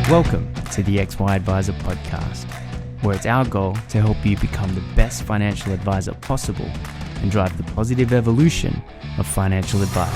Welcome to the XY Advisor podcast, where it's our goal to help you become the best financial advisor possible and drive the positive evolution of financial advice.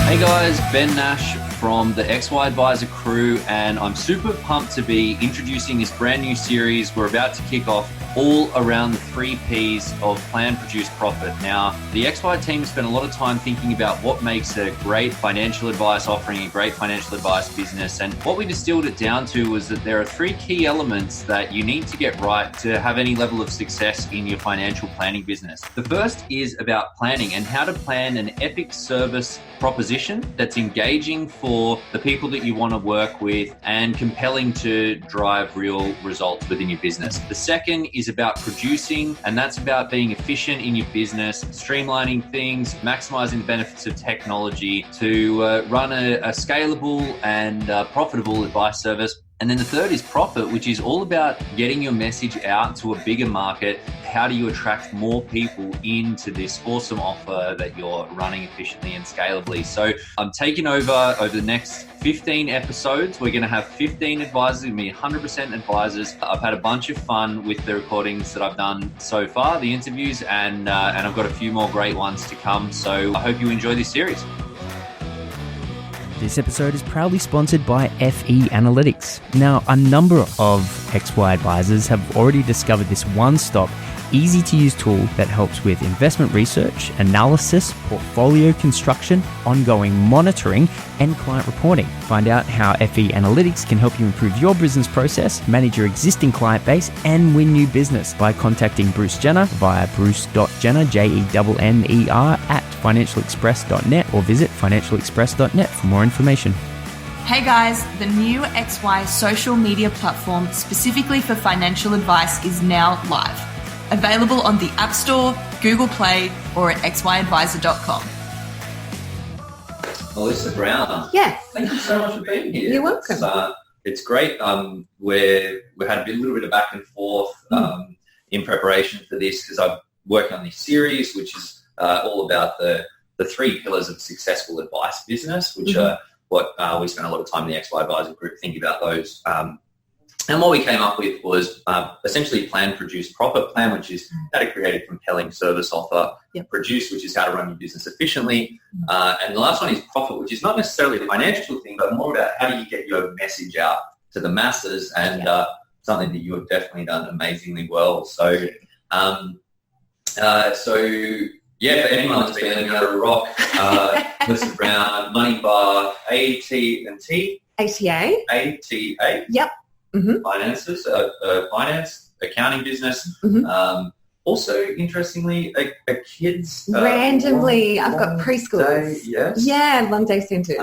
Hey guys, Ben Nash from the XY Advisor crew, and I'm super pumped to be introducing this brand new series we're about to kick off all around the 3 Ps of plan, produce, profit. Now, the XY team spent a lot of time thinking about what makes a great financial advice offering, a great financial advice business. And what we distilled it down to was that there are 3 key elements that you need to get right to have any level of success in your financial planning business. The first is about planning and how to plan an epic service proposition that's engaging for the people that you want to work with and compelling to drive real results within your business. The second is about producing, and that's about being efficient in your business, streamlining things, maximizing the benefits of technology to run a scalable and profitable advice service. And then the third is profit, which is all about getting your message out to a bigger market. How do you attract more people into this awesome offer that you're running efficiently and scalably? So I'm taking over the next 15 episodes. We're going to have 15 advisors, going to be 100% advisors. I've had a bunch of fun with the recordings that I've done so far, the interviews, and I've got a few more great ones to come. So I hope you enjoy this series. This episode is proudly sponsored by FE Analytics. Now, a number of XY advisors have already discovered this one-stop, easy-to-use tool that helps with investment research, analysis, portfolio construction, ongoing monitoring, and client reporting. Find out how FE Analytics can help you improve your business process, manage your existing client base, and win new business by contacting Bruce Jenner via bruce.jenner, Jenner, at financialexpress.net or visit financialexpress.net for more information. Hey guys, the new XY social media platform specifically for financial advice is now live. Available on the AppStore, Google Play, or at xyadvisor.com. Melissa Browne. Yes. Thank you so much for being here. You're welcome. It's great. We had a little bit of back and forth in preparation for this because I'm working on this series, which is all about the 3 pillars of successful advice business, which are what we spent a lot of time in the XY Advisor group thinking about those. And what we came up with was essentially plan, produce, profit plan, which is how to create a compelling service offer, produce, which is how to run your business efficiently. And the last one is profit, which is not necessarily a financial thing, but more about how do you get your message out to the masses, and something that you have definitely done amazingly well. So, for anyone that's been living under a rock, Melissa Browne, Money Bar, AT&T? ATA? Yep. Finances, finance, accounting business. Also, interestingly, a kids... randomly, I've got preschools. Yes. Yeah, long day centres.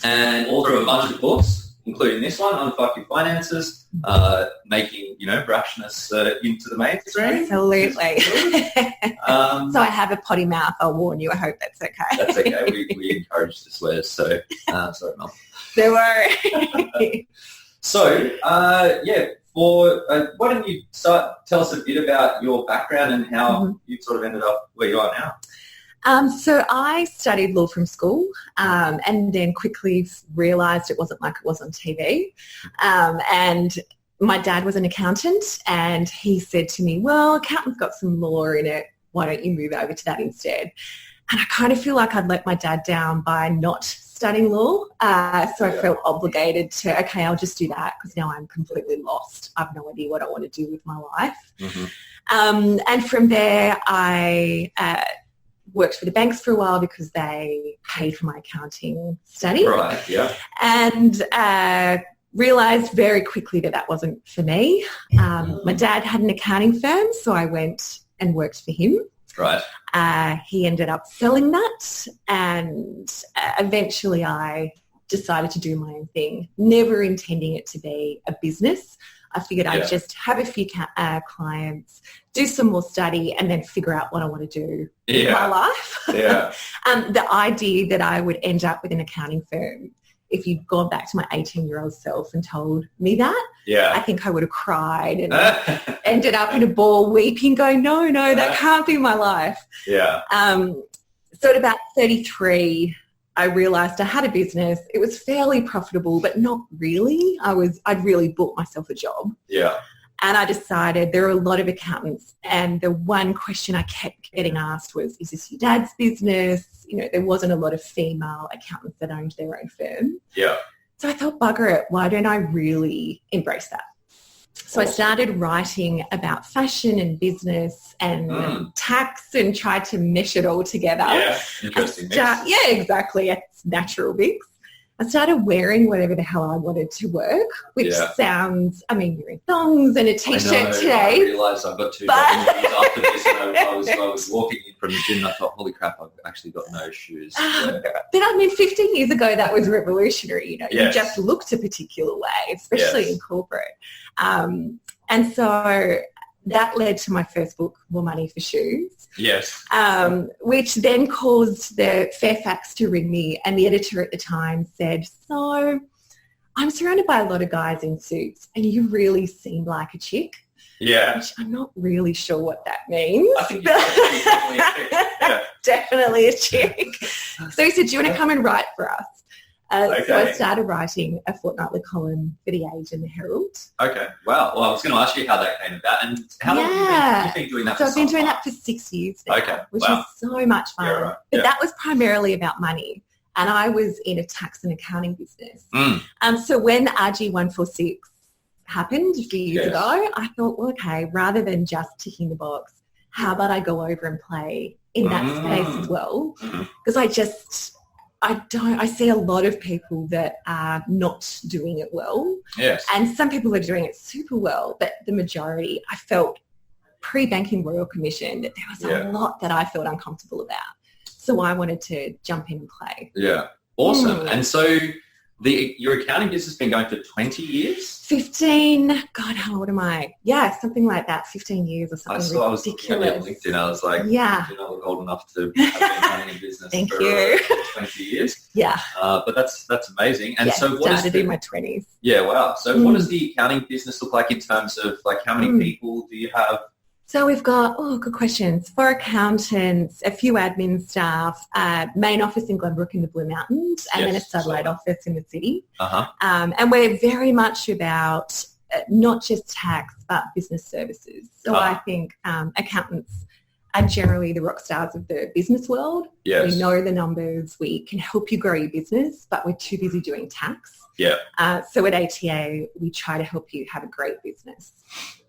And author of a bunch of books, including this one, Unfuck Your Finances, making, brashness into the mainstream. Absolutely. So I have a potty mouth, I'll warn you. I hope that's okay. That's okay. We encourage the swears, so sorry, Mum. There were. So, why don't you tell us a bit about your background and how you sort of ended up where you are now? So I studied law from school and then quickly realised it wasn't like it was on TV. And my dad was an accountant, and he said to me, well, accountant's got some law in it. Why don't you move over to that instead? And I kind of feel like I'd let my dad down by not studying law. So I felt obligated to, okay, I'll just do that because now I'm completely lost. I have no idea what I want to do with my life. And from there, I worked for the banks for a while because they paid for my accounting study. Right, yeah. And realised very quickly that wasn't for me. My dad had an accounting firm, so I went and worked for him. Right. He ended up selling that, and eventually I decided to do my own thing, never intending it to be a business. I figured I'd just have a few clients, do some more study, and then figure out what I want to do with my life. The idea that I would end up with an accounting firm, if you'd gone back to my 18-year-old self and told me that, Yeah. I think I would have cried and ended up in a ball weeping, going, no, that can't be my life. Yeah. So at about 33, I realised I had a business. It was fairly profitable, but not really. I'd really bought myself a job. Yeah. And I decided there are a lot of accountants, and the one question I kept getting asked was, is this your dad's business? You know, there wasn't a lot of female accountants that owned their own firm. Yeah. So I thought, bugger it, why don't I really embrace that? So I started writing about fashion and business and tax and tried to mesh it all together. Yeah, interesting mix. Yeah, exactly. It's natural mix. I started wearing whatever the hell I wanted to work, which sounds, I mean, you're in thongs and a T-shirt today. I realised I've got two jobs after this. And I was walking in from the gym and I thought, holy crap, I've actually got no shoes. But I mean, 15 years ago, that was revolutionary. You know, you just looked a particular way, especially in corporate. And so that led to my first book, More Money for Shoes. Yes. Which then caused the Fairfax to ring me, and the editor at the time said, so I'm surrounded by a lot of guys in suits and you really seem like a chick. Yeah. Which I'm not really sure what that means. I think you're definitely a chick. Yeah. Definitely a chick. So he said, do you want to come and write for us? So I started writing a fortnightly column for The Age and The Herald. Okay. Wow. Well, I was going to ask you how that came about. And how long have you been doing that for? So I've been doing that for 6 years now, which is so much fun. Yeah, right. But that was primarily about money. And I was in a tax and accounting business. So when RG 146 happened a few years ago, I thought, well, okay, rather than just ticking the box, how about I go over and play in that space as well? Because I see a lot of people that are not doing it well. Yes. And some people are doing it super well, but the majority, I felt pre-banking Royal Commission that there was a lot that I felt uncomfortable about. So I wanted to jump in and play. Yeah. Awesome. And so your accounting business has been going for 20 years? 15. God, how old am I? Yeah, something like that. 15 years or something ridiculous. I was looking at LinkedIn. I was like, you're not old enough to have been running a business Thank for you. 20 years. Yeah. But that's amazing. And so what started in my 20s. Yeah, wow. So what does the accounting business look like in terms of like how many people do you have? So we've got, good questions. 4 accountants, a few admin staff, main office in Glenbrook in the Blue Mountains, and then a satellite office in the city. And we're very much about not just tax, but business services. So I think accountants are generally the rock stars of the business world. Yes. We know the numbers. We can help you grow your business, but we're too busy doing tax. Yeah. So at ATA, we try to help you have a great business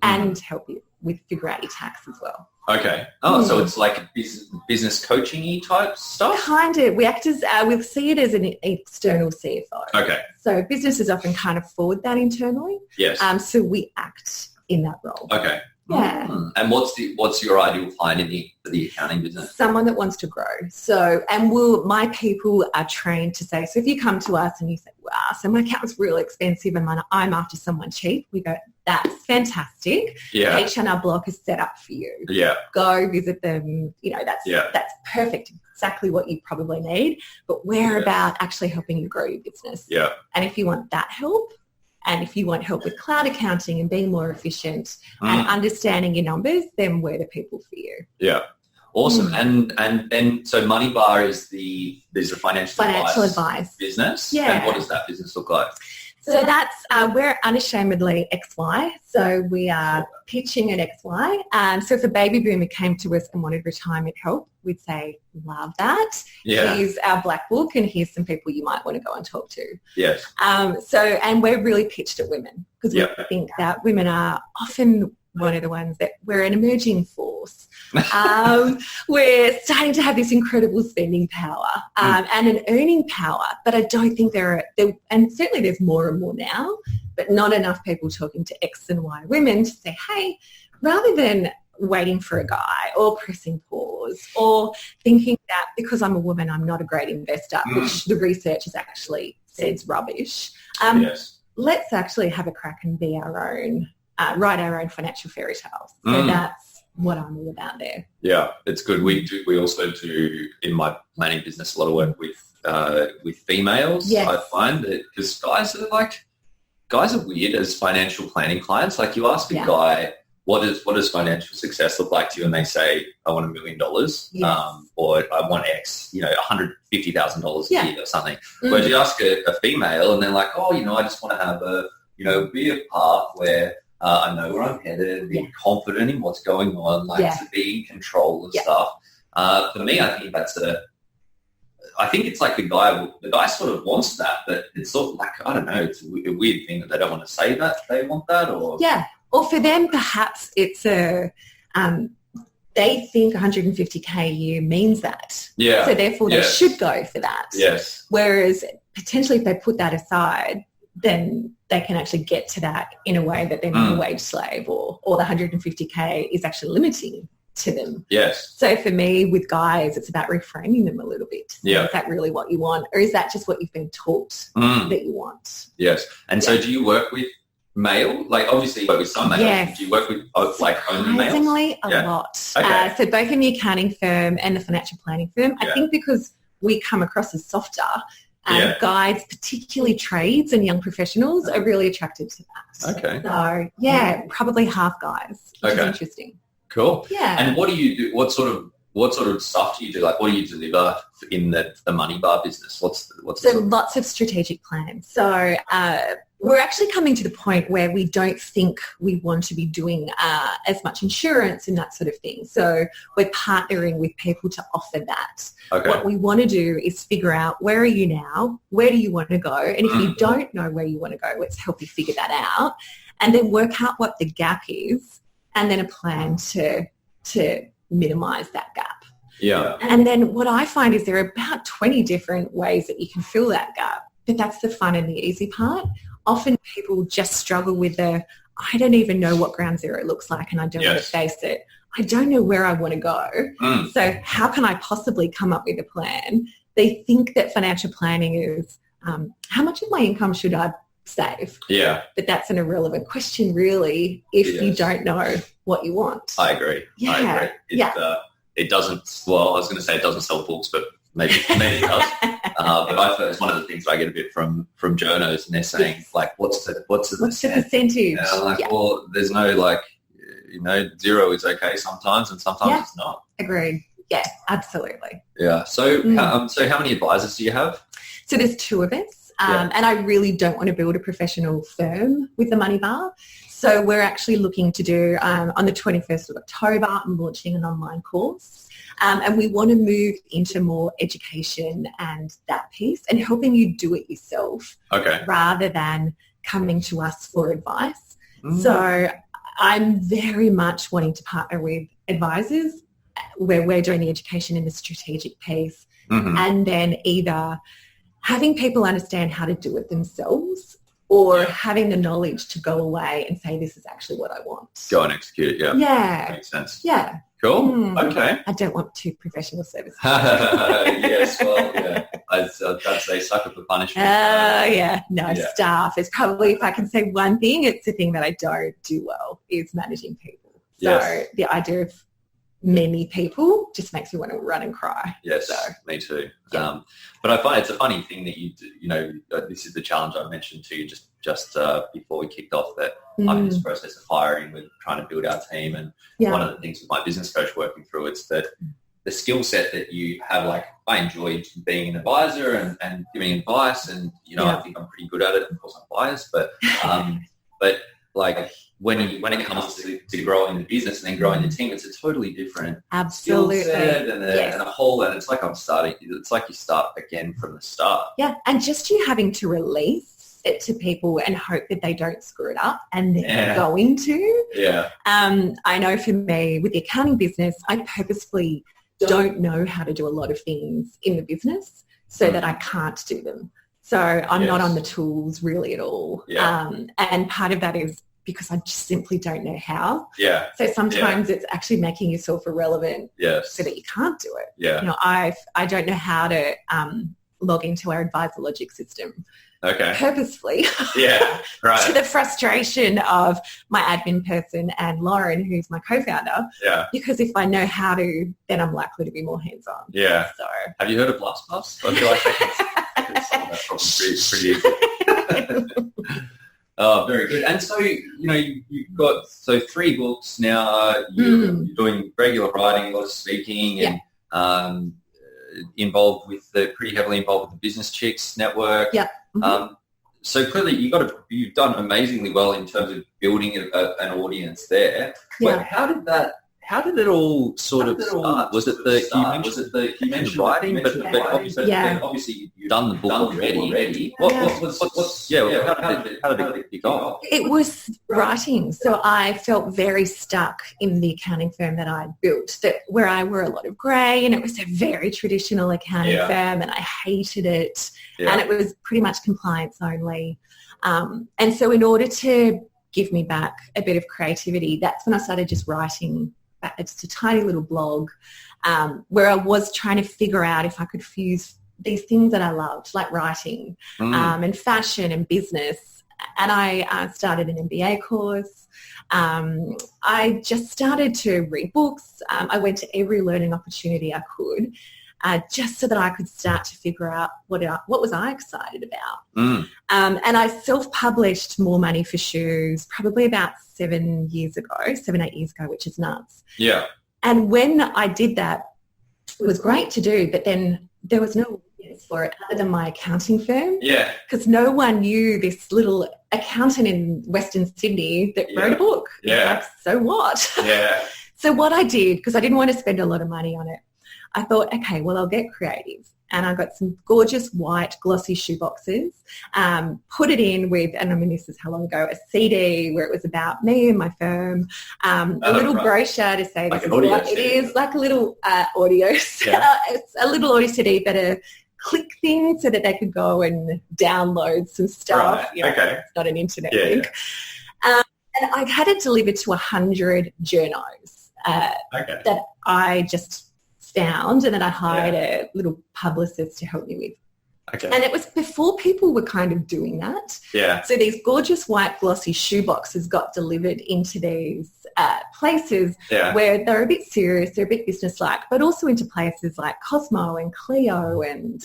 and help you with figure out your tax as well. Okay. So it's like business coaching-y type stuff? Kind of. We act as, we see it as an external CFO. Okay. So businesses often can't afford that internally. Yes. So we act in that role. Okay. Yeah. And what's your ideal client in the accounting business? Someone that wants to grow. So, and my people are trained to say, so if you come to us and you say, wow, so my accountant's really expensive and I'm after someone cheap, we go, that's fantastic. Yeah. H&R Block is set up for you. Yeah. Go visit them. You know, that's perfect. Exactly what you probably need. But we're about actually helping you grow your business. Yeah. And if you want that help, and if you want help with cloud accounting and being more efficient and understanding your numbers, then we're the people for you. Yeah. Awesome. And so Money Bar is the financial advice business. Yeah. And what does that business look like? So that's, we're unashamedly XY. So we are pitching at XY. So if a baby boomer came to us and wanted retirement help, we'd say, love that. Yeah. Here's our black book and here's some people you might want to go and talk to. Yes. And we're really pitched at women because we think that women are often one of the ones that we're an emerging force. We're starting to have this incredible spending power and an earning power, but I don't think and certainly there's more and more now, but not enough people talking to X and Y women to say, hey, rather than waiting for a guy or pressing pause or thinking that because I'm a woman, I'm not a great investor, which the research has actually says rubbish. Let's actually have a crack and be our own, write our own financial fairy tales. So that's what I'm all about there. Yeah, it's good. We also do in my planning business a lot of work with females. Yes. I find that because guys are like, guys are weird as financial planning clients. Like you ask a guy, what does financial success look like to you? And they say, I want $1 million, or I want X, $150,000 a year or something. Whereas you ask a female and they're like, oh, I just want to have be a path where I know where I'm headed, be confident in what's going on, to be in control of stuff. For me, I think it's like the guy sort of wants that, but it's sort of like, I don't know, it's a weird thing that they don't want to say that they want that, or... Yeah. Or for them, perhaps it's they think 150K a year means that. Yeah. So therefore they should go for that. Yes. Whereas potentially if they put that aside, then they can actually get to that in a way that they're not a wage slave, or the 150K is actually limiting to them. Yes. So for me, with guys, it's about reframing them a little bit. Yeah. Is that really what you want? Or is that just what you've been taught that you want? Yes. And so do you work with male? Like obviously you work with some males. Yes. Do you work with only males? Surprisingly, a lot. Okay. So both in the accounting firm and the financial planning firm, I think because we come across as softer, guys, particularly trades and young professionals, are really attracted to that. Okay. So probably half guys, which is interesting. Cool. Yeah. And what do you do? What sort of stuff do you do? Like, what do you deliver in the money bar business? What's lots of strategic plans. So we're actually coming to the point where we don't think we want to be doing as much insurance and that sort of thing. So we're partnering with people to offer that. Okay. What we want to do is figure out, where are you now? Where do you want to go? And if you don't know where you want to go, let's help you figure that out, and then work out what the gap is, and then a plan to minimize that gap. Yeah. And then what I find is there are about 20 different ways that you can fill that gap. But that's the fun and the easy part. Often people just struggle with I don't even know what ground zero looks like, and I don't want to face it. I don't know where I want to go. So how can I possibly come up with a plan? They think that financial planning is how much of my income should I save? Yeah. But that's an irrelevant question, really, if you don't know what you want. I agree. Yeah. I agree. It doesn't, well, I was going to say it doesn't sell books, but maybe it does. But it's one of the things I get a bit from journos, and they're saying, like, what's the percentage? And I'm like, well, there's no, zero is okay sometimes, and sometimes it's not. Agreed. Yeah, absolutely. Yeah. So, so how many advisors do you have? So there's 2 of us. And I really don't want to build a professional firm with the Money Bar. So we're actually looking to do, on the 21st of October, I'm launching an online course. And we want to move into more education and that piece, and helping you do it yourself rather than coming to us for advice. So I'm very much wanting to partner with advisors where we're doing the education and the strategic piece, and then either having people understand how to do it themselves, or having the knowledge to go away and say, this is actually what I want. Go and execute it, Yeah. Makes sense. Yeah. Cool. Okay. I don't want 2 professional services. Yes, well, yeah. I'd say sucker for punishment. Staff is probably, if I can say one thing, it's the thing that I don't do well, is managing people. So the idea of many people just makes me want to run and cry. Yes, me too. Yeah. But I find it's a funny thing that this is the challenge I mentioned to you just before we kicked off, that I'm in this process of hiring. We're trying to build our team, and one of the things with my business coach working through, it's that the skill set that you have, like, I enjoyed being an advisor and giving advice, and I think I'm pretty good at it. Of course, I'm biased, but like when it comes to growing the business and then growing the team, it's a totally different skill set and a whole, and it's like it's like you start again from the start. Yeah, and just you having to release it to people and hope that they don't screw it up, and they're going to. Yeah. I know for me, with the accounting business, I purposefully don't know how to do a lot of things in the business so that I can't do them. So I'm not on the tools really at all. Yeah. And part of that is because I just simply don't know how. Yeah. So sometimes it's actually making yourself irrelevant so that you can't do it. Yeah. I don't know how to log into our Advisor Logic system. Okay. Purposefully. Yeah. Right. To the frustration of my admin person and Lauren, who's my co-founder. Yeah. Because if I know how to, then I'm likely to be more hands-on. Yeah. So. Have you heard of LastPass? I feel like that's probably pretty easy. Oh, very good. And so, you've got 3 books now. You're doing regular writing, a lot of speaking, and involved with pretty heavily involved with the Business Chicks network. Yeah. Mm-hmm. So clearly, you've done amazingly well in terms of building an audience there. Yeah. But how did it all sort of start? Was it you mentioned writing, but obviously you've done the book already. How did it kick off? It was writing. So I felt very stuck in the accounting firm that I built, where I wore a lot of grey, and it was a very traditional accounting firm, and I hated it. Yeah. And it was pretty much compliance only. And so in order to give me back a bit of creativity, that's when I started just writing. It's a tiny little blog where I was trying to figure out if I could fuse these things that I loved, like writing and fashion and business. And I started an MBA course. I just started to read books. I went to every learning opportunity I could, just so that I could start to figure out what was I excited about. And I self-published More Money for Shoes probably about 7, 8 years ago, which is nuts. Yeah. And when I did that, it was great to do, but then there was no audience for it other than my accounting firm. Yeah. Because no one knew this little accountant in Western Sydney that wrote a book. Yeah. Like, so what? Yeah. So what I did, because I didn't want to spend a lot of money on it, I thought, okay, well, I'll get creative. And I got some gorgeous white glossy shoe boxes, put it in with, and I mean, this is how long ago, a CD where it was about me and my firm, a little brochure to say like this is what it is, like a little audio, it's a little audio CD, but a click thing so that they could go and download some stuff. Right. Okay. It's not an internet link. And I had it delivered to 100 journos that I just found, and then I hired a little publicist to help me with. Okay. And it was before people were kind of doing that. Yeah. So these gorgeous white glossy shoe boxes got delivered into these places where they're a bit serious, they're a bit business-like, but also into places like Cosmo and Clio and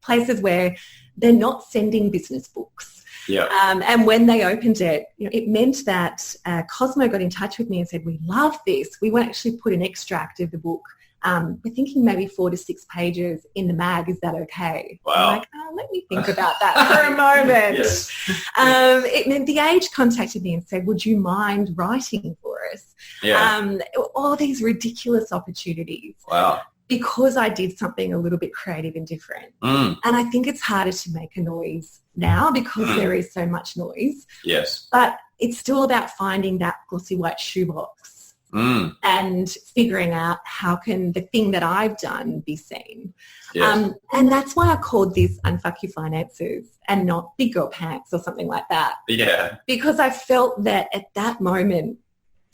places where they're not sending business books. Yeah. And when they opened it, it meant that Cosmo got in touch with me and said, we love this. We want to actually put an extract of the book. We're thinking maybe 4 to 6 pages in the mag. Is that okay? Wow. I'm like, let me think about that for a moment. Yes. It meant The Age contacted me and said, would you mind writing for us? Yeah. All these ridiculous opportunities. Wow. Because I did something a little bit creative and different. And I think it's harder to make a noise now because there is so much noise. Yes. But it's still about finding that glossy white shoebox. And figuring out how can the thing that I've done be seen. Yes. And that's why I called this Unfuck Your Finances and not Big Girl Pants or something like that. Yeah. Because I felt that at that moment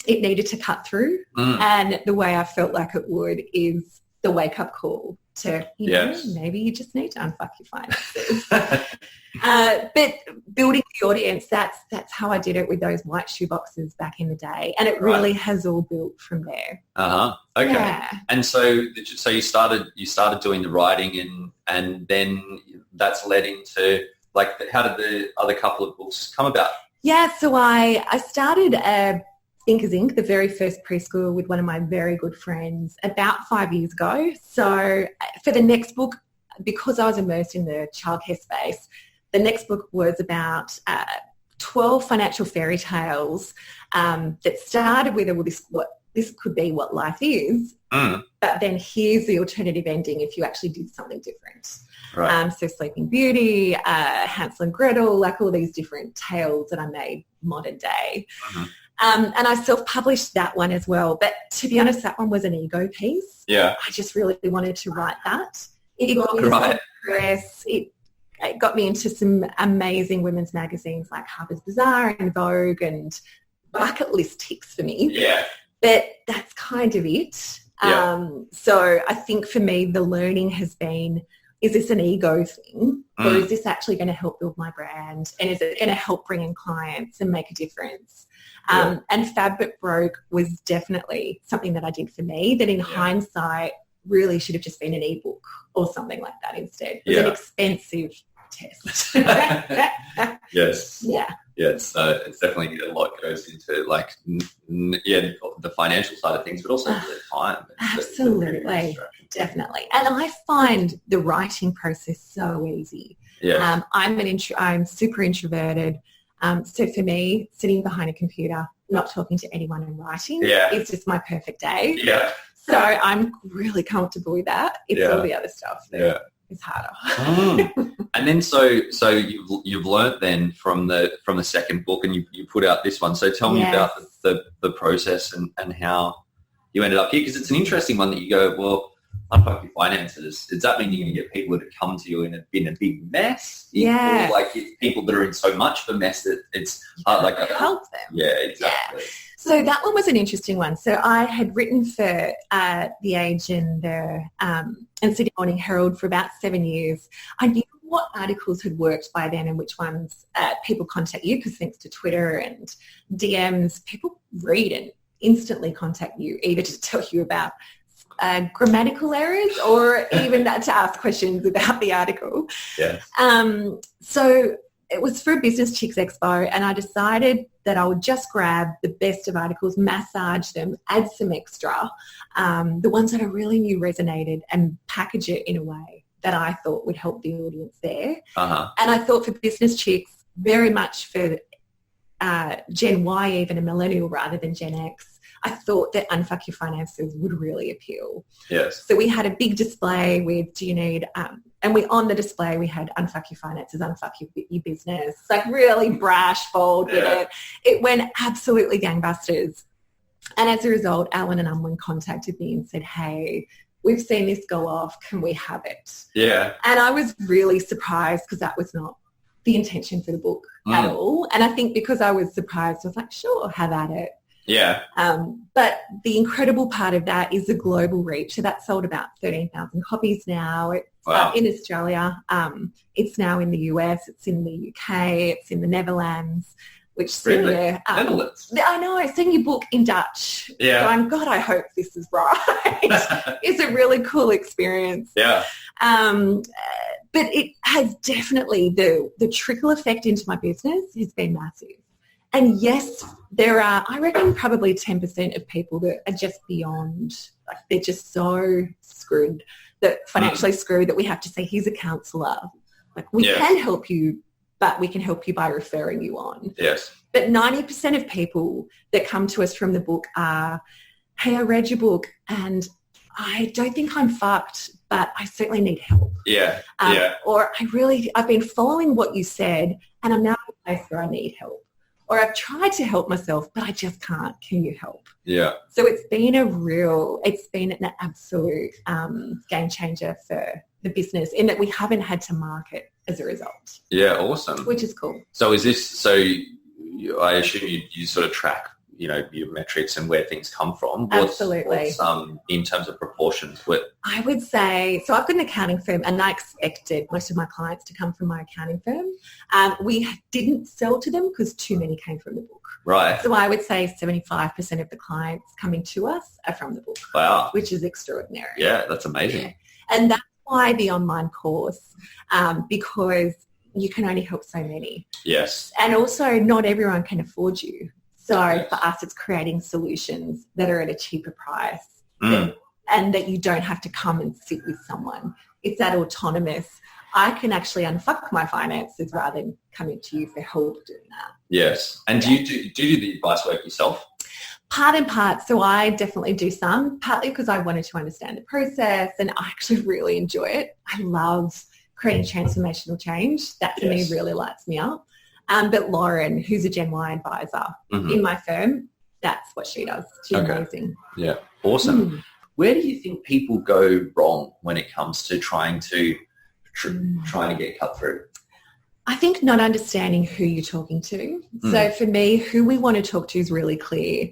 it needed to cut through. And the way I felt like it would is the wake-up call to, maybe you just need to unfuck your finances. But building the audience, that's how I did it with those white shoe boxes back in the day. And it really has all built from there. Okay. Yeah. And so you started doing the writing and then that's led into, like, how did the other couple of books come about? Yeah, so I started Thinkers Inc., the very first preschool, with one of my very good friends about 5 years ago. So for the next book, because I was immersed in the childcare space, the next book was about 12 financial fairy tales that started with, this could be what life is, but then here's the alternative ending if you actually did something different. Right. So Sleeping Beauty, Hansel and Gretel, like all these different tales that I made modern day. And I self-published that one as well. But to be honest, that one was an ego piece. Yeah. I just really wanted to write that. It got me into press. It got me into some amazing women's magazines like Harper's Bazaar and Vogue, and bucket list ticks for me. Yeah. But that's kind of it. Yeah. So I think for me, the learning has been, is this an ego thing, or is this actually going to help build my brand? And is it going to help bring in clients and make a difference? And Fab But Broke was definitely something that I did for me that in hindsight really should have just been an ebook or something like that instead. It was an expensive test. Yes. Yeah. Yeah, it's definitely a lot goes into like the financial side of things, but also the time. Absolutely, definitely. And I find the writing process so easy. Yeah, I'm super introverted. So for me, sitting behind a computer, not talking to anyone and writing is just my perfect day. Yeah. So I'm really comfortable with that. It's all the other stuff that is harder. And then so you've learnt then from the second book, and you put out this one. So tell me about the process and how you ended up here, because it's an interesting one that you go, well, unfuck your finances. Does that mean you're going to get people to come to you in a big mess? Yeah. Or like people that are in so much of a mess that it's hard, like help them. Yeah, exactly. Yeah. So that one was an interesting one. So I had written for The Age and Sydney Morning Herald for about 7 years. I knew what articles had worked by then and which ones people contact you, because thanks to Twitter and DMs, people read and instantly contact you, either to tell you about grammatical errors or even to ask questions about the article. Yes. So it was for a Business Chicks Expo, and I decided that I would just grab the best of articles, massage them, add some extra, the ones that I really knew resonated, and package it in a way that I thought would help the audience there. Uh-huh. And I thought for Business Chicks, very much for Gen Y, even a millennial rather than Gen X, I thought that Unfuck Your Finances would really appeal. Yes. So we had a big display with, do you need, and on the display we had Unfuck Your Finances, Unfuck Your Business, like really brash, bold with it. It went absolutely gangbusters. And as a result, Alan and Unwin contacted me and said, hey, we've seen this go off, can we have it? Yeah. And I was really surprised, because that was not the intention for the book at all. And I think because I was surprised, I was like, sure, have at it. Yeah. But the incredible part of that is the global reach. So that sold about 13,000 copies now. It's in Australia. It's now in the US. It's in the UK. It's in the Netherlands. Which Netherlands. I know. I've seen your book in Dutch. Yeah. Going, God, I hope this is right. It's a really cool experience. Yeah. But it has definitely the trickle effect into my business has been massive. And yes, there are, I reckon, probably 10% of people that are just beyond, like they're just so screwed, that financially screwed, that we have to say, here's a counsellor. Like we can help you, but we can help you by referring you on. Yes. But 90% of people that come to us from the book are, hey, I read your book and I don't think I'm fucked, but I certainly need help. Yeah. Or I've been following what you said and I'm now in a place where I need help. Or I've tried to help myself, but I just can't. Can you help? Yeah. So it's been an absolute game changer for the business, in that we haven't had to market as a result. Yeah, awesome. Which is cool. So is this, I assume you sort of track, your metrics and where things come from. Absolutely. What's, in terms of proportions? I would say, so I've got an accounting firm and I expected most of my clients to come from my accounting firm. We didn't sell to them because too many came from the book. Right. So I would say 75% of the clients coming to us are from the book. Wow. Which is extraordinary. Yeah, that's amazing. Yeah. And that's why the online course, because you can only help so many. Yes. And also not everyone can afford you. So for us, it's creating solutions that are at a cheaper price and that you don't have to come and sit with someone. It's that autonomous. I can actually unfuck my finances rather than coming to you for help doing that. Yes. And do you do the advice work yourself? Part and part. So I definitely do some, partly because I wanted to understand the process and I actually really enjoy it. I love creating transformational change. That for me really lights me up. But Lauren, who's a Gen Y advisor in my firm, that's what she does. She's amazing. Yeah, awesome. Where do you think people go wrong when it comes to trying to get cut through? I think not understanding who you're talking to. So for me, who we want to talk to is really clear.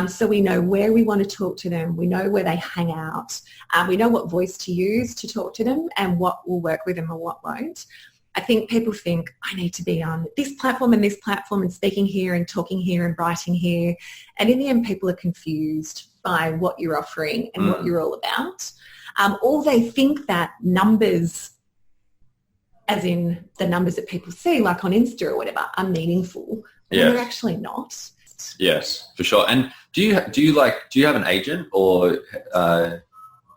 So we know where we want to talk to them. We know where they hang out. We know what voice to use to talk to them and what will work with them and what won't. I think people think I need to be on this platform and speaking here and talking here and writing here. And in the end, people are confused by what you're offering and what you're all about. Or they think that numbers as in the numbers that people see, like on Insta or whatever, are meaningful. Yes. And they're actually not. Yes, for sure. And do you have an agent, or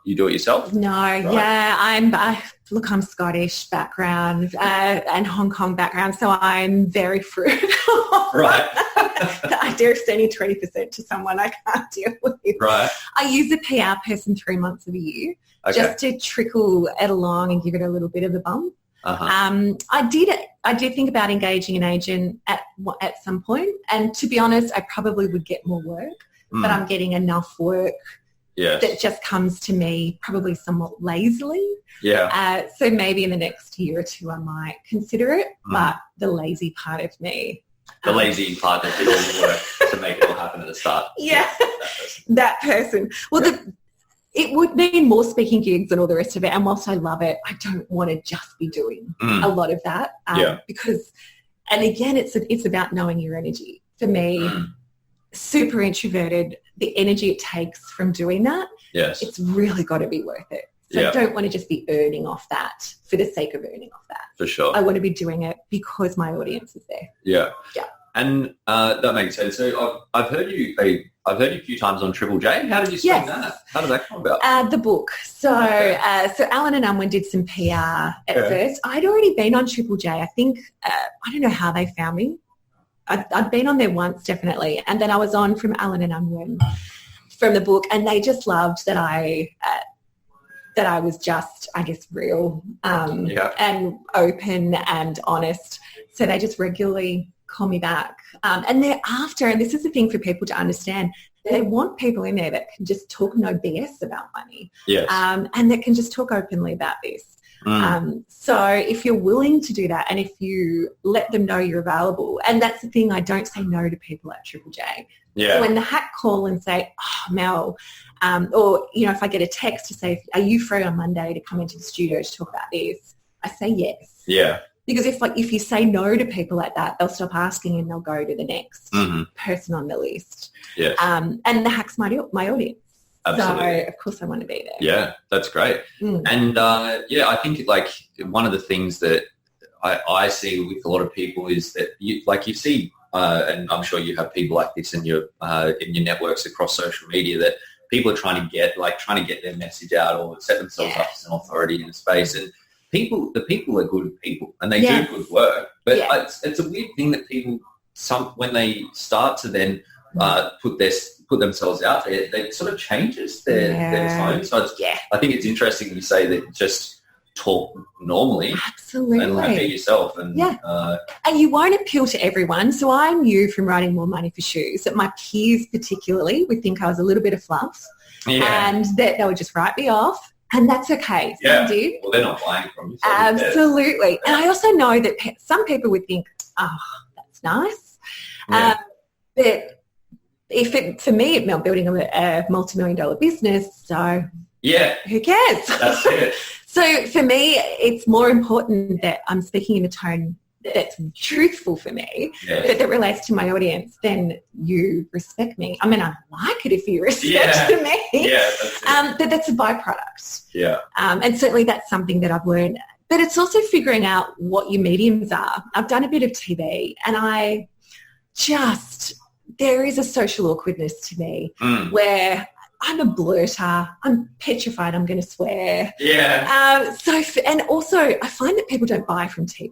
you do it yourself? No, Right. yeah, I'm Scottish background and Hong Kong background, so I'm very frugal. Right. The idea of sending 20% to someone I can't deal with. Right. I use a PR person 3 months of a year just to trickle it along and give it a little bit of a bump. Uh-huh. I did think about engaging an agent at some point, and to be honest, I probably would get more work, but I'm getting enough work that just comes to me probably somewhat lazily. Yeah. So maybe in the next year or two I might consider it, but the lazy part of me. The lazy part that did all the work to make it all happen at the start. Yeah, that person. Well, it would mean more speaking gigs and all the rest of it. And whilst I love it, I don't want to just be doing a lot of that because, and again, it's about knowing your energy. For me, super introverted, the energy it takes from doing that, it's really got to be worth it. So I don't want to just be earning off that for the sake of earning off that. For sure. I want to be doing it because my audience is there. Yeah. Yeah. And that makes sense. So I've heard you a few times on Triple J. How did you spend that? How did that come about? The book. So Alan and Unwin did some PR at first. I'd already been on Triple J. I think, I don't know how they found me. I'd been on there once, definitely. And then I was on from Alan and Unwin from the book, and they just loved that I was just, I guess, real and open and honest. So they just regularly call me back. And thereafter, and this is the thing for people to understand, they want people in there that can just talk no BS about money. Yes. And that can just talk openly about this. So if you're willing to do that, and if you let them know you're available, and that's the thing, I don't say no to people at Triple J. Yeah. So when the hack call and say, oh, Mel, or, if I get a text to say, are you free on Monday to come into the studio to talk about this? I say yes. Yeah. Because if you say no to people like that, they'll stop asking and they'll go to the next person on the list. Yes. And the hack's my audience. Absolutely. So, of course, I want to be there. Yeah, that's great. And, I think, one of the things that I see with a lot of people is that, you see, and I'm sure you have people like this in your networks across social media, that people are trying to get their message out or set themselves up as an authority in a space. And the people are good people, and they do good work. But it's a weird thing that people, when they start to then put themselves out there, it sort of changes their tone. So I think it's interesting you say that just talk normally. Absolutely. And be yourself. And and you won't appeal to everyone. So I knew from writing More Money for Shoes that my peers particularly would think I was a little bit of fluff and that they would just write me off. And that's okay. Yeah. Some did. Well, they're not buying from you. So absolutely. And I also know that some people would think, oh, that's nice. Yeah. But for me, it meant building a multi-million-dollar business. So who cares? That's it. So for me, it's more important that I'm speaking in a tone that's truthful for me, that relates to my audience, then you respect me. I mean, I like it if you respect me. Yeah, that's it. But that's a byproduct. Yeah. And certainly that's something that I've learned. But it's also figuring out what your mediums are. I've done a bit of TV, and there is a social awkwardness to me where I'm a blurter. I'm petrified I'm going to swear. Yeah. And also I find that people don't buy from TV.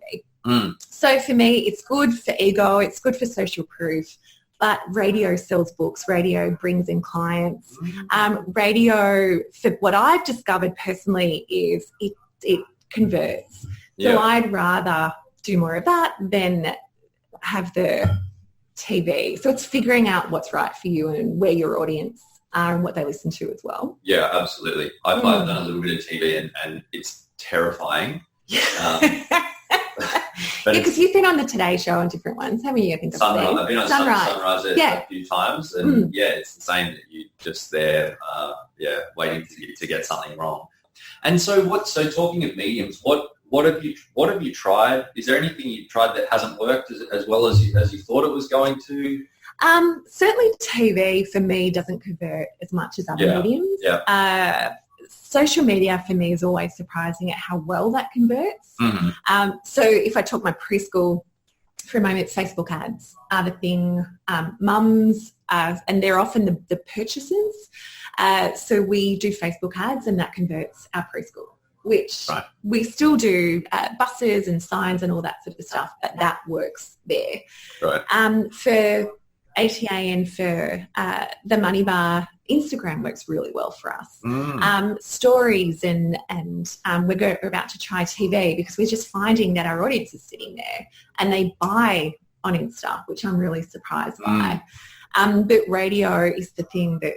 So for me, it's good for ego. It's good for social proof. But radio sells books. Radio brings in clients. Radio, for what I've discovered personally, is it converts. So I'd rather do more of that than have the TV. So it's figuring out what's right for you and where your audience are and what they listen to as well. Yeah, absolutely. I've done a little bit of TV and it's terrifying. Because you've been on the Today Show on different ones, haven't you? I think I've been on Sunrise a few times, and it's the same that you're just there, waiting to get something wrong. And so, talking of mediums, what have you tried? Is there anything you've tried that hasn't worked as well as you thought it was going to? Certainly TV for me doesn't convert as much as other mediums. social media for me is always surprising at how well that converts. Mm-hmm. So if I talk my preschool for a moment, Facebook ads are the thing. Mums, and they're often the purchasers. So we do Facebook ads and that converts our preschool, which we still do buses and signs and all that sort of stuff, but that works there. Right. For ATA and for the Money Bar, Instagram works really well for us. Stories and we're about to try TV because we're just finding that our audience is sitting there and they buy on Insta, which I'm really surprised by. But radio is the thing that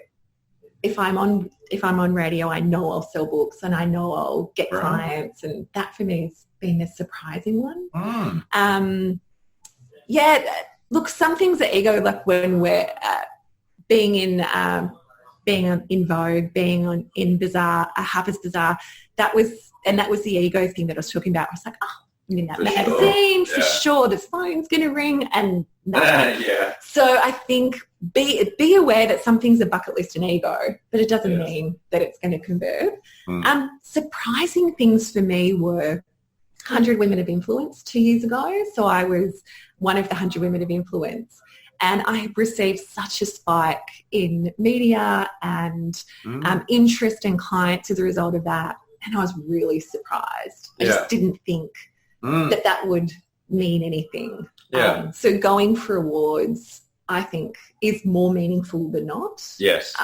if I'm on radio, I know I'll sell books and I know I'll get clients, and that for me has been the surprising one. Look, some things are ego, like when we're being in Vogue, being in Bazaar, Harper's Bazaar. That was the ego thing that I was talking about. I was like, I'm in that magazine for sure. The phone's going to ring, and So I think be aware that some things are bucket list and ego, but it doesn't mean that it's going to convert. Surprising things for me were 100 Women of Influence 2 years ago. So I was one of the 100 Women of Influence. And I received such a spike in media and interest and clients as a result of that. And I was really surprised. I just didn't think that would mean anything. So going for awards, I think, is more meaningful than not. Yes.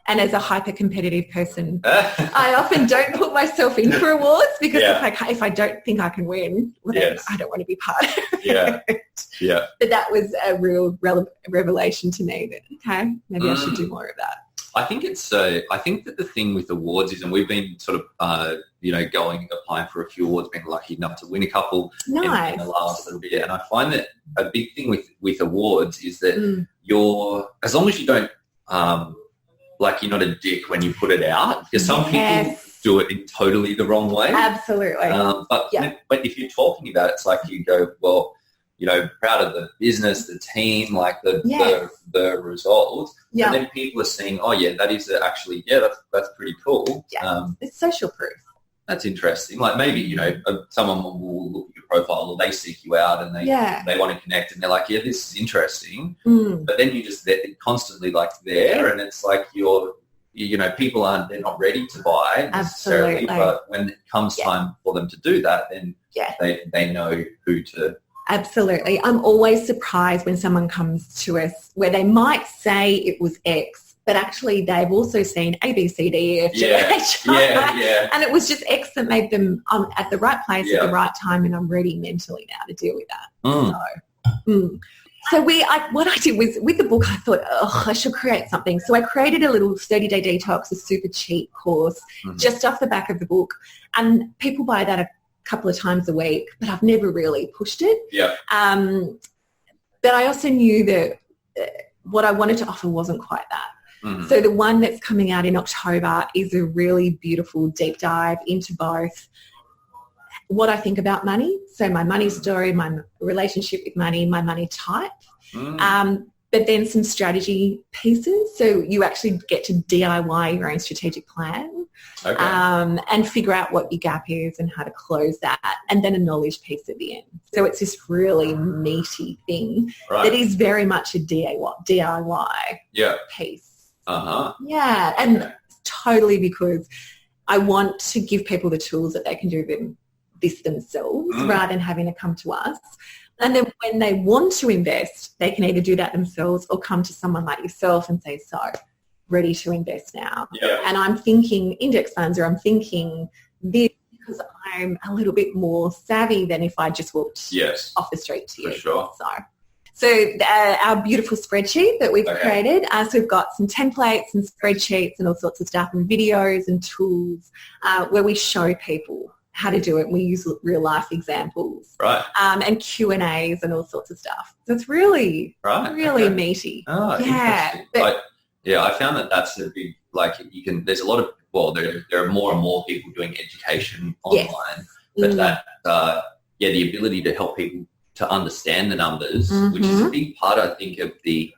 And as a hyper-competitive person, I often don't put myself in for awards because if I don't think I can win, well, then I don't want to be part of it. But that was a real revelation to me that, maybe I should do more of that. I think I think that the thing with awards is, and we've been sort of, applying for a few awards, been lucky enough to win a couple in the last little bit. And I find that a big thing with awards is that as long as you don't, you're not a dick when you put it out, because some people do it in totally the wrong way. Absolutely. But if you're talking about it, it's like you go, well, proud of the business, the team, like the result. Yeah. And then people are saying, oh yeah, that is actually, that's pretty cool. Yeah. It's social proof. That's interesting. Like maybe, someone will look at your profile or they seek you out and they want to connect and they're like, yeah, this is interesting. But then you just, they're constantly like there and it's like people they're not ready to buy necessarily. Absolutely. But when it comes time for them to do that, then they know who to. Absolutely. I'm always surprised when someone comes to us where they might say it was X, but actually they've also seen A, B, C, D, E, F, G, H, I. And it was just X that made them at the right place at the right time, and I'm ready mentally now to deal with that. So what I did was, with the book, I thought, I should create something. So I created a little 30-day detox, a super cheap course, just off the back of the book. And people buy that a couple of times a week, but I've never really pushed it. But I also knew that what I wanted to offer wasn't quite that. So the one that's coming out in October is a really beautiful deep dive into both what I think about money, so my money story, my relationship with money, my money type, but then some strategy pieces. So you actually get to DIY your own strategic plan and figure out what your gap is and how to close that, and then a knowledge piece at the end. So it's this really meaty thing that is very much a DIY piece. And totally, because I want to give people the tools that they can do this themselves rather than having to come to us. And then when they want to invest, they can either do that themselves or come to someone like yourself and say, so, ready to invest now. And I'm thinking index funds, or I'm thinking this because I'm a little bit more savvy than if I just walked off the street to you. For sure. So our beautiful spreadsheet that we've created, so we've got some templates and spreadsheets and all sorts of stuff and videos and tools where we show people how to do it. We use real life examples and Q&As and all sorts of stuff. So it's really meaty. Oh, interesting. I found that that's a big, there's a lot of, there are more and more people doing education online, but that, the ability to help people to understand the numbers, which is a big part, I think, of the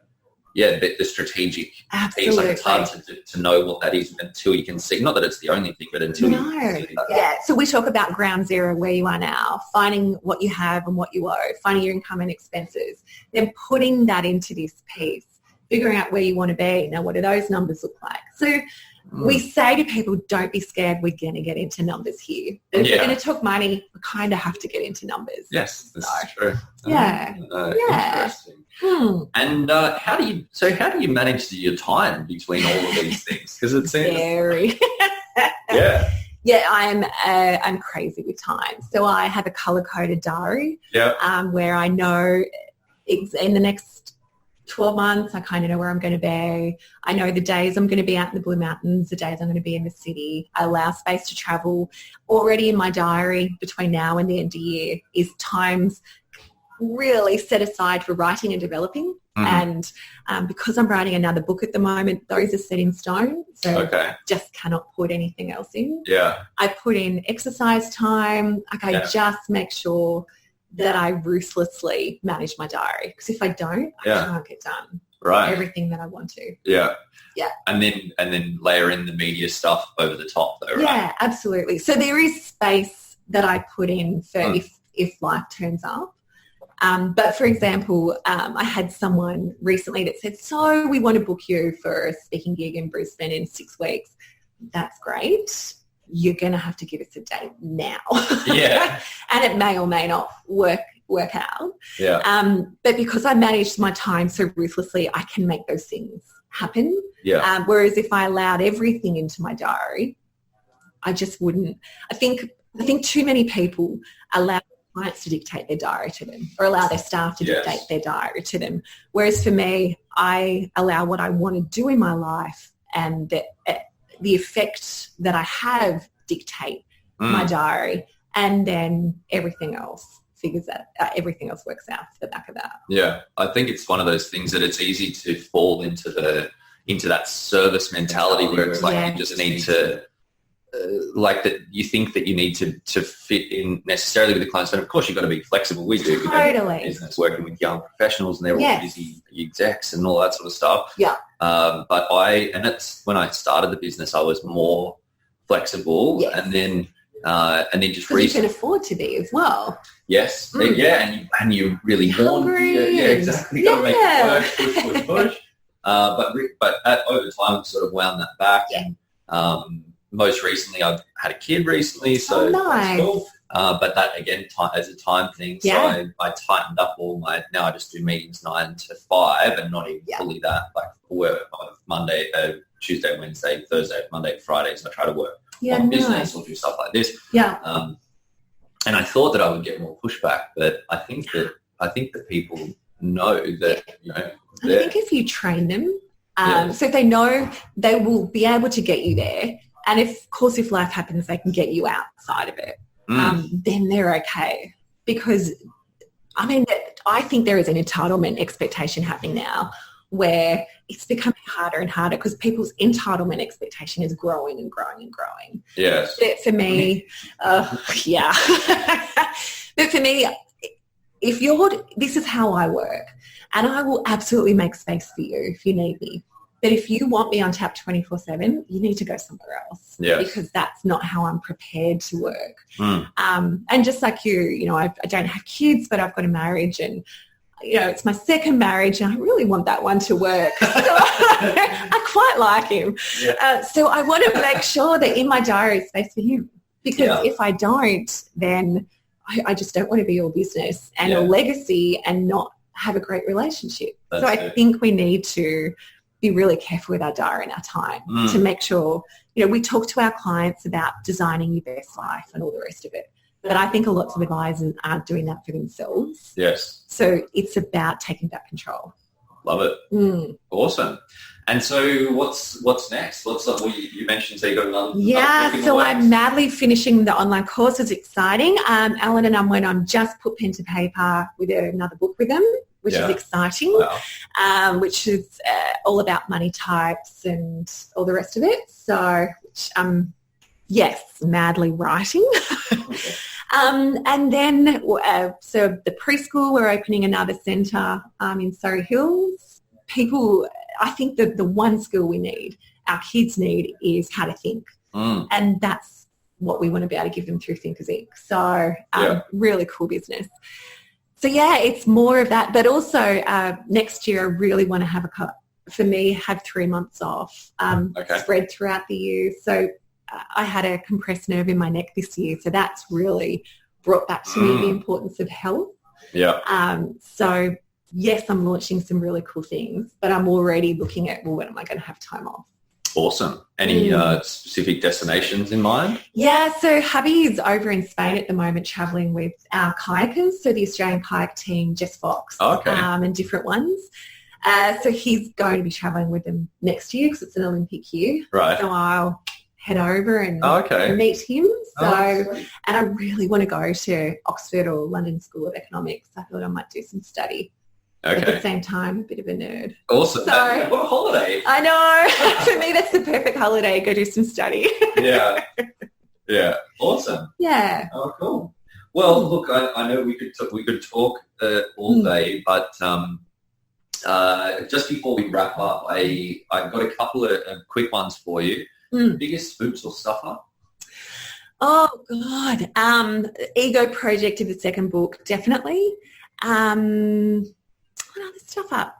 the strategic piece. Like it's hard to know what that is until you can see. Not that it's the only thing, but until you can see that. Yeah. So we talk about ground zero, where you are now, finding what you have and what you owe, finding your income and expenses, then putting that into this piece, figuring out where you want to be. Now, what do those numbers look like? So we say to people, don't be scared, we're going to get into numbers here. If we're going to talk money, we kind of have to get into numbers. Yes, that's true. Yeah. Interesting. And how do you manage your time between all of these things? Because it seems very. Yeah, I'm crazy with time. So I have a color-coded diary where I know in the next 12 months, I kind of know where I'm going to be. I know the days I'm going to be out in the Blue Mountains, the days I'm going to be in the city. I allow space to travel. Already in my diary between now and the end of the year is times really set aside for writing and developing. And because I'm writing another book at the moment, those are set in stone. So just cannot put anything else in. Yeah. I put in exercise time. I just make sure that I ruthlessly manage my diary, because if I don't, I can't get done everything that I want to. Yeah. Yeah. And then layer in the media stuff over the top though, right? Yeah, absolutely. So there is space that I put in for if life turns up. But for example, I had someone recently that said, so we want to book you for a speaking gig in Brisbane in 6 weeks. That's great. You're going to have to give us a date now. Yeah. And it may or may not work out. Yeah. But because I managed my time so ruthlessly, I can make those things happen. Yeah. Whereas if I allowed everything into my diary, I just wouldn't. I think too many people allow clients to dictate their diary to them, or allow their staff to dictate their diary to them. Whereas for me, I allow what I want to do in my life, and the effect that I have dictate my diary, and then everything else everything else works out for the back of that. Yeah, I think it's one of those things that it's easy to fall into that service mentality where it's like you just need to like that. You think that you need to fit in necessarily with the clients, but of course you've got to be flexible. We do totally business working with young professionals, and they're all busy execs and all that sort of stuff. Yeah. But it's when I started the business, I was more flexible, and then just you can afford to be as well. Yes, and you really want, exactly. You got to make it work, push. But over time, I've sort of wound that back. Yeah. And most recently, I've had a kid recently, so nice. That's cool. But that again, as a time thing. So I tightened up all my. Now I just do meetings 9 to 5, and not even fully that. Like work on Monday, Tuesday, Wednesday, Thursday, Monday, Friday. So I try to work on business or do stuff like this. Yeah. And I thought that I would get more pushback, but I think that people know that I think if you train them, so if they know, they will be able to get you there. And of course, if life happens, they can get you outside of it. Then they're okay. Because, I think there is an entitlement expectation happening now where it's becoming harder and harder because people's entitlement expectation is growing and growing and growing. Yes. But for me, But for me, this is how I work, and I will absolutely make space for you if you need me. But if you want me on tap 24/7, you need to go somewhere else. Yes. Because that's not how I'm prepared to work. And just like you, I don't have kids, but I've got a marriage, and it's my second marriage, and I really want that one to work. So I quite like him. Yeah. So I want to make sure that in my diary is space for him. Because if I don't, then I just don't want to be your business and a legacy and not have a great relationship. So I think we need to be really careful with our diary and our time to make sure, we talk to our clients about designing your best life and all the rest of it. But I think lots of advisors aren't doing that for themselves. Yes. So it's about taking back control. Love it. Awesome. And so what's next? You mentioned, so you got another. Yeah, so I'm madly finishing the online course. It's exciting. Alan and I'm just put pen to paper with another book with them, which is exciting, which is all about money types and all the rest of it. So, which madly writing. Okay. And then, so the preschool, we're opening another centre in Surrey Hills. people, I think that the one skill we need, our kids need, is how to think. And that's what we want to be able to give them through Thinkers Inc. So really cool business. So yeah, it's more of that. But also next year I really want to have have 3 months off spread throughout the year. So I had a compressed nerve in my neck this year. So that's really brought back to me the importance of health. Yeah. So yes, I'm launching some really cool things, but I'm already looking at, well, when am I going to have time off? Awesome. Any specific destinations in mind? Yeah, so hubby is over in Spain at the moment travelling with our kayakers, so the Australian kayak team, Jess Fox, and different ones. So he's going to be travelling with them next year because it's an Olympic year. Right. So I'll head over and meet him. So, and I really want to go to Oxford or London School of Economics. I thought I might do some study. Okay. At the same time, a bit of a nerd. Awesome. So, what a holiday. I know. For me, that's the perfect holiday. Go do some study. Yeah. Awesome. Yeah. Oh, cool. Well, look, I know we could talk all day, but just before we wrap up, I've got a couple of quick ones for you. Biggest spooks or stuffer? Oh God. Ego project of the second book, definitely. What other stuff up?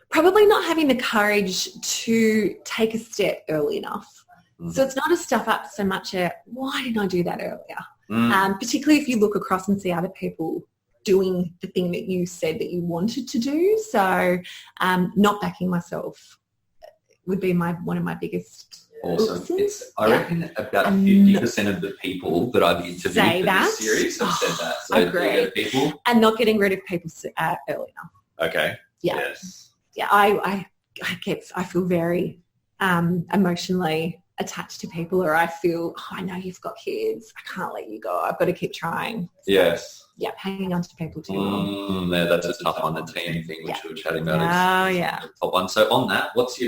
Probably not having the courage to take a step early enough. So it's not a stuff up so much why didn't I do that earlier? Particularly if you look across and see other people doing the thing that you said that you wanted to do. So not backing myself would be one of my biggest. Awesome. I reckon about 50% of the people that I've interviewed for this series have said that. So agree. People. And not getting rid of people early enough. Okay. Yeah. Yes. Yeah. I feel very emotionally attached to people, or I feel, I know you've got kids. I can't let you go. I've got to keep trying. Yes. Yeah, hanging on to people too long. Yeah, that's a tough one, the team thing, which we were chatting about. Oh, yeah. The top one. So on that, what's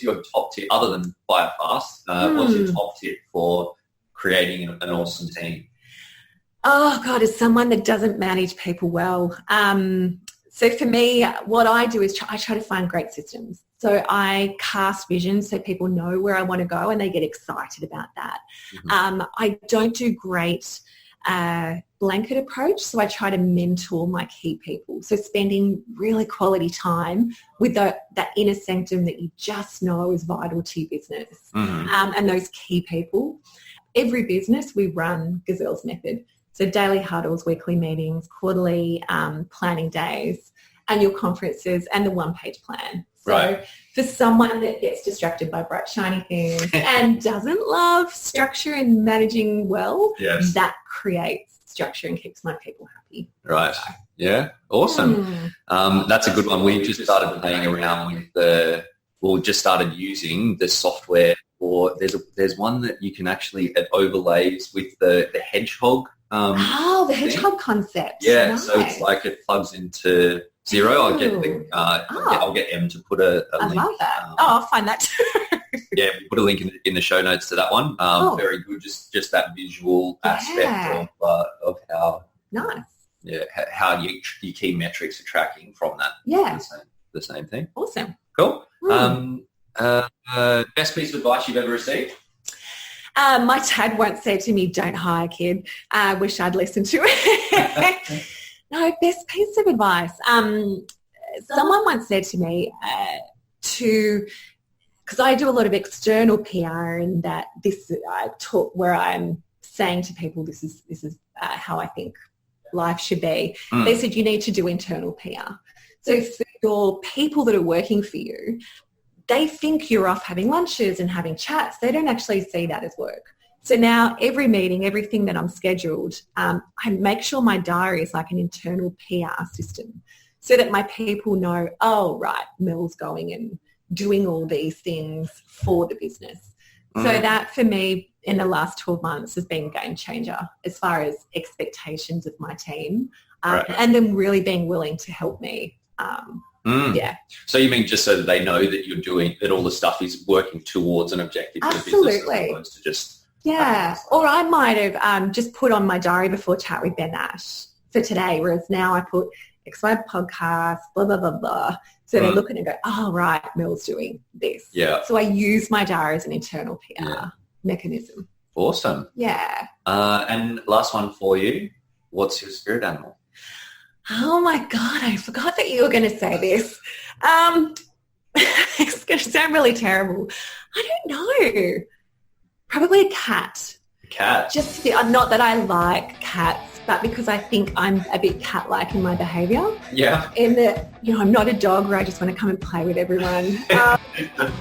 your top tip, other than buy it fast, what's your top tip for creating an awesome team? Oh, God, as someone that doesn't manage people well. So for me, what I do is I try to find great systems. So I cast vision so people know where I want to go and they get excited about that. I don't do great blanket approach, so I try to mentor my key people. So spending really quality time with that inner sanctum that you just know is vital to your business, and those key people. Every business we run Gazelle's method. So daily huddles, weekly meetings, quarterly planning days, annual conferences, and the one-page plan. So for someone that gets distracted by bright, shiny things and doesn't love structure and managing well, that creates structure and keeps my people happy. Right. Yeah. Awesome. That's a good one. We just started playing around with just started using the software, or there's one that you can actually, it overlays with the hedgehog. The hedgehog concept. Yeah. Nice. So it's like it plugs into Xero. I'll get Em to put a link. I love that. I'll find that too. Yeah, we put a link in the show notes to that one. Very good. Just that visual aspect of how nice. Yeah, how your key metrics are tracking from that. Yeah, the same thing. Awesome. Cool. Best piece of advice you've ever received? My dad once said to me, "Don't hire a kid." I wish I'd listened to it. No, best piece of advice. Someone once said to me because I do a lot of external PR, and that I talk where I'm saying to people, this is how I think life should be. They said you need to do internal PR. So for your people that are working for you, they think you're off having lunches and having chats. They don't actually see that as work. So now every meeting, everything that I'm scheduled, I make sure my diary is like an internal PR system so that my people know, oh, right, Mel's going and doing all these things for the business. So that for me in the last 12 months has been a game changer as far as expectations of my team and them really being willing to help me. Yeah. So you mean just so that they know that you're doing, that all the stuff is working towards an objective for the business as opposed to just... Yeah. Or I might have just put on my diary before chat with Ben Ash for today, whereas now I put XY podcast, blah, blah, blah, blah. So they look at it and go, oh, right, Mel's doing this. Yeah. So I use my diary as an internal PR mechanism. Awesome. Yeah. And last one for you. What's your spirit animal? Oh, my God, I forgot that you were going to say this. It's going to sound really terrible. I don't know. Probably a cat. A cat? Just not that I like cats, but because I think I'm a bit cat-like in my behaviour. Yeah. In that, I'm not a dog where I just want to come and play with everyone.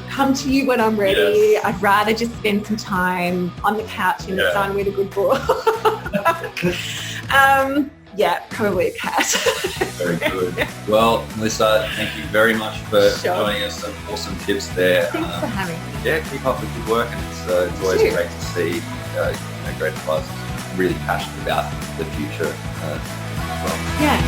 Come to you when I'm ready. Yes. I'd rather just spend some time on the couch in the sun with a good book. Yeah, probably a cat. Very good. Well, Melissa, thank you very much for joining us. Some awesome tips there. Thanks for having me. Yeah, keep up the good work, and it's always great to see great advisors really passionate about the future as well. Yeah,